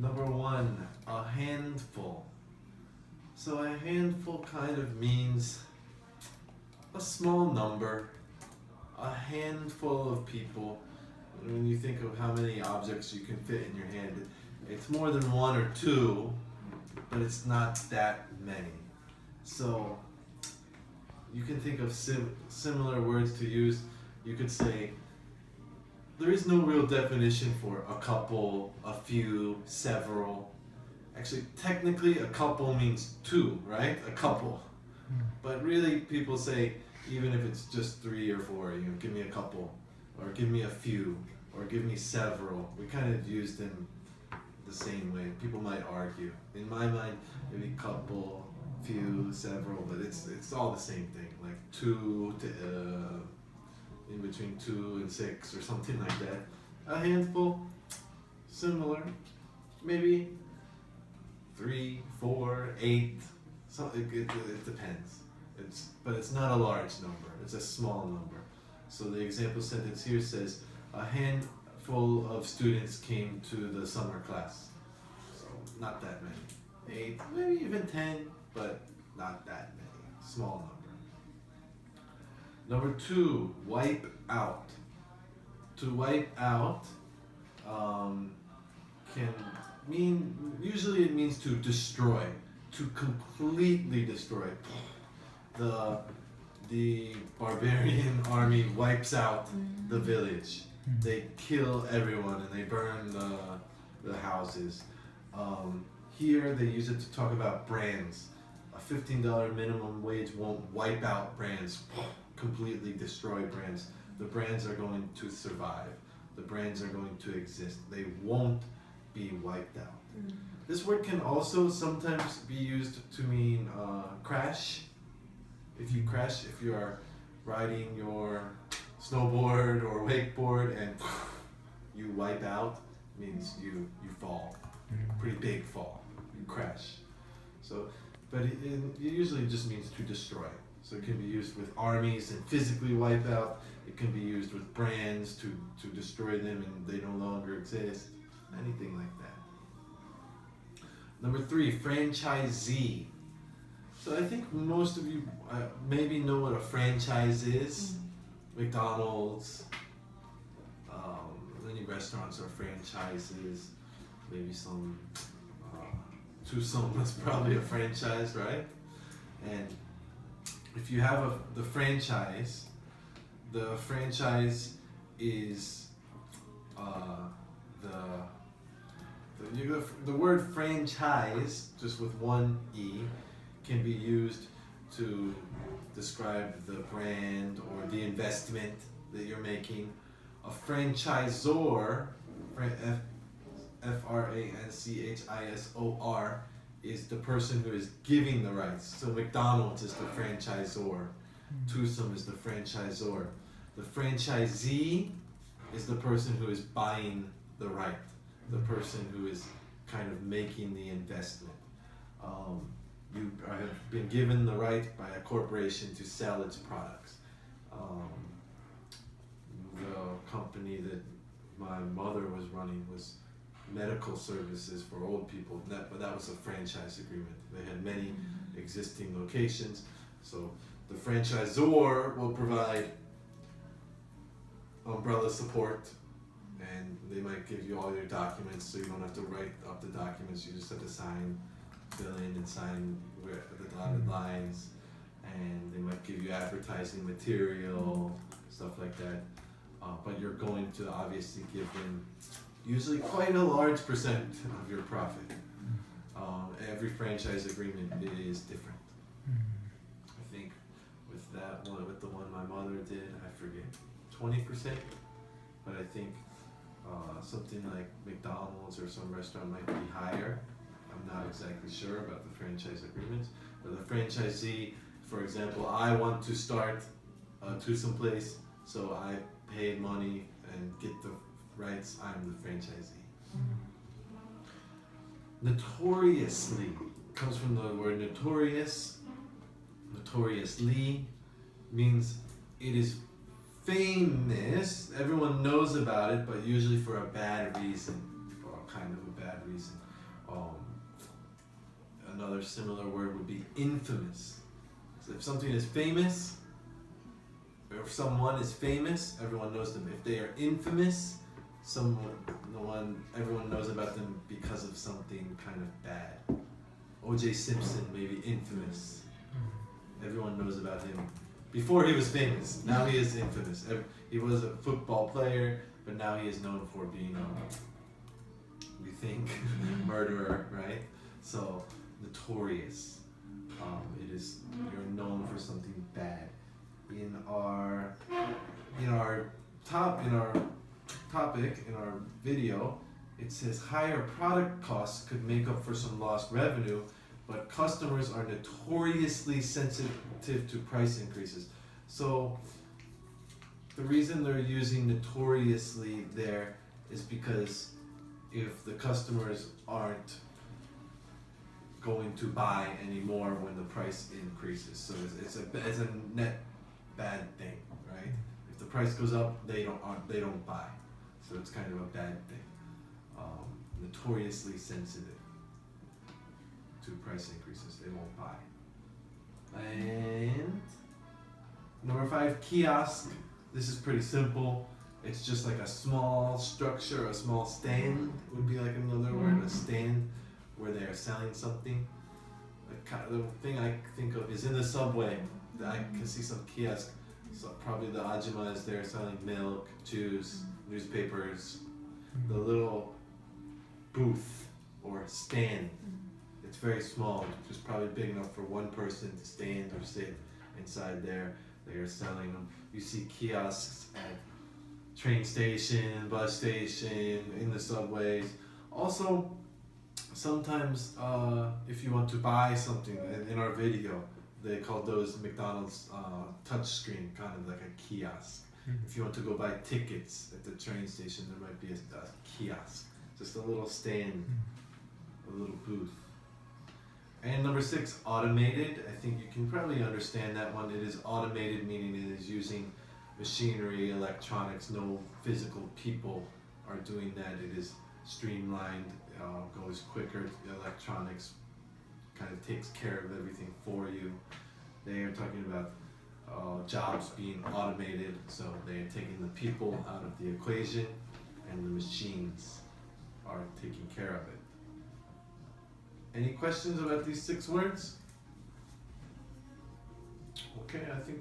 Number one, a handful. So a handful kind of means a small number, a handful of people. When you think of how many objects you can fit in your hand, it's more than one or two, but it's not that many. So you can think of similar words to use. You could say, there is no real definition for a couple, a few, several. Actually, technically, a couple means two, right? A couple. But really, people say, even if it's just three or four, give me a couple, or give me a few, or give me several. We kind of use them the same way. People might argue. In my mind, maybe couple, few, several, but it's all the same thing. Like two to in between 2 and 6 or something like that. A handful, similar, maybe 3, 4, 8. So it depends. But it's not a large number. It's a small number. So the example sentence here says, a handful of students came to the summer class. So not that many. 8, maybe even 10, but not that many. Small number. Number 2, wipe out. To wipe out can mean, usually it means to destroy, to completely destroy. The barbarian army wipes out the village. They kill everyone and they burn the houses. Here they use it to talk about brands. A $15 minimum wage won't wipe out brands, completely destroy brands. The brands are going to survive. The brands are going to exist. They won't be wiped out. This word can also sometimes be used to mean crash. If you crash, if you are riding your snowboard or wakeboard and you wipe out, means you fall. Pretty big fall. You crash. So, but it usually just means to destroy. So it can be used with armies and physically wipe out. It can be used with brands to destroy them and they no longer exist. Anything like that. Number 3, franchisee. So I think most of you maybe know what a franchise is. McDonald's, many restaurants are franchises. Maybe some, Tucson was probably a franchise, right? And if you have the franchise is the word franchise, just with one E, can be used to describe the brand or the investment that you're making. A franchisor, F-R-A-N-C-H-I-S-O-R, is the person who is giving the rights. So McDonald's is the franchisor. Tucson is the franchisor. The franchisee is the person who is buying the right, the person who is kind of making the investment. You have been given the right by a corporation to sell its products. The company that my mother was running was medical services for old people, but that was a franchise agreement. They had many existing locations, so the franchisor will provide umbrella support, and they might give you all your documents, so you don't have to write up the documents. You just have to fill in and sign the dotted lines, and they might give you advertising material, stuff like that. But you're going to obviously give them usually quite a large percent of your profit. Every franchise agreement is different. I think with that one, with the one my mother did, I forget, 20%, but I think something like McDonald's or some restaurant might be higher. I'm not exactly sure about the franchise agreements, but the franchisee, for example, I want to start Tucson Place, so I pay money and get the rights. I'm the franchisee. Notoriously comes from the word notorious. Notoriously means it is famous. Everyone knows about it, but usually for a bad reason, or kind of a bad reason. Another similar word would be infamous. So if something is famous, or if someone is famous, everyone knows them. If they are infamous, everyone knows about them because of something kind of bad. O.J. Simpson, maybe infamous. Everyone knows about him. Before he was famous, now he is infamous. He was a football player, but now he is known for being we think, murderer, right? So, notorious. It is, you're known for something bad. In our topic, in our video, it says higher product costs could make up for some lost revenue, but customers are notoriously sensitive to price increases. So the reason they're using notoriously there is because if the customers aren't going to buy anymore when the price increases, so it's a net bad thing, right? If the price goes up, they don't buy, so it's kind of a bad thing. Notoriously sensitive to price increases, they won't buy. And number 5, kiosk. This is pretty simple. It's just like a small structure, a small stand would be like another word, a stand where they are selling something. The thing I think of is in the subway. I can see some kiosk. So probably the Ajima is there selling milk, juice, newspapers. The little booth or stand. It's very small, just probably big enough for one person to stand or sit inside there. They are selling them. You see kiosks at train station, bus station, in the subways. Also, sometimes if you want to buy something, in our video, they call those McDonald's touchscreen, kind of like a kiosk. If you want to go buy tickets at the train station, there might be a kiosk. Just a little stand, a little booth. And number 6, automated. I think you can probably understand that one. It is automated, meaning it is using machinery, electronics. No physical people are doing that. It is streamlined, goes quicker. Electronics kind of takes care of everything for you. They are talking about jobs being automated, so they are taking the people out of the equation, and the machines are taking care of it. Any questions about these 6 words? Okay, I think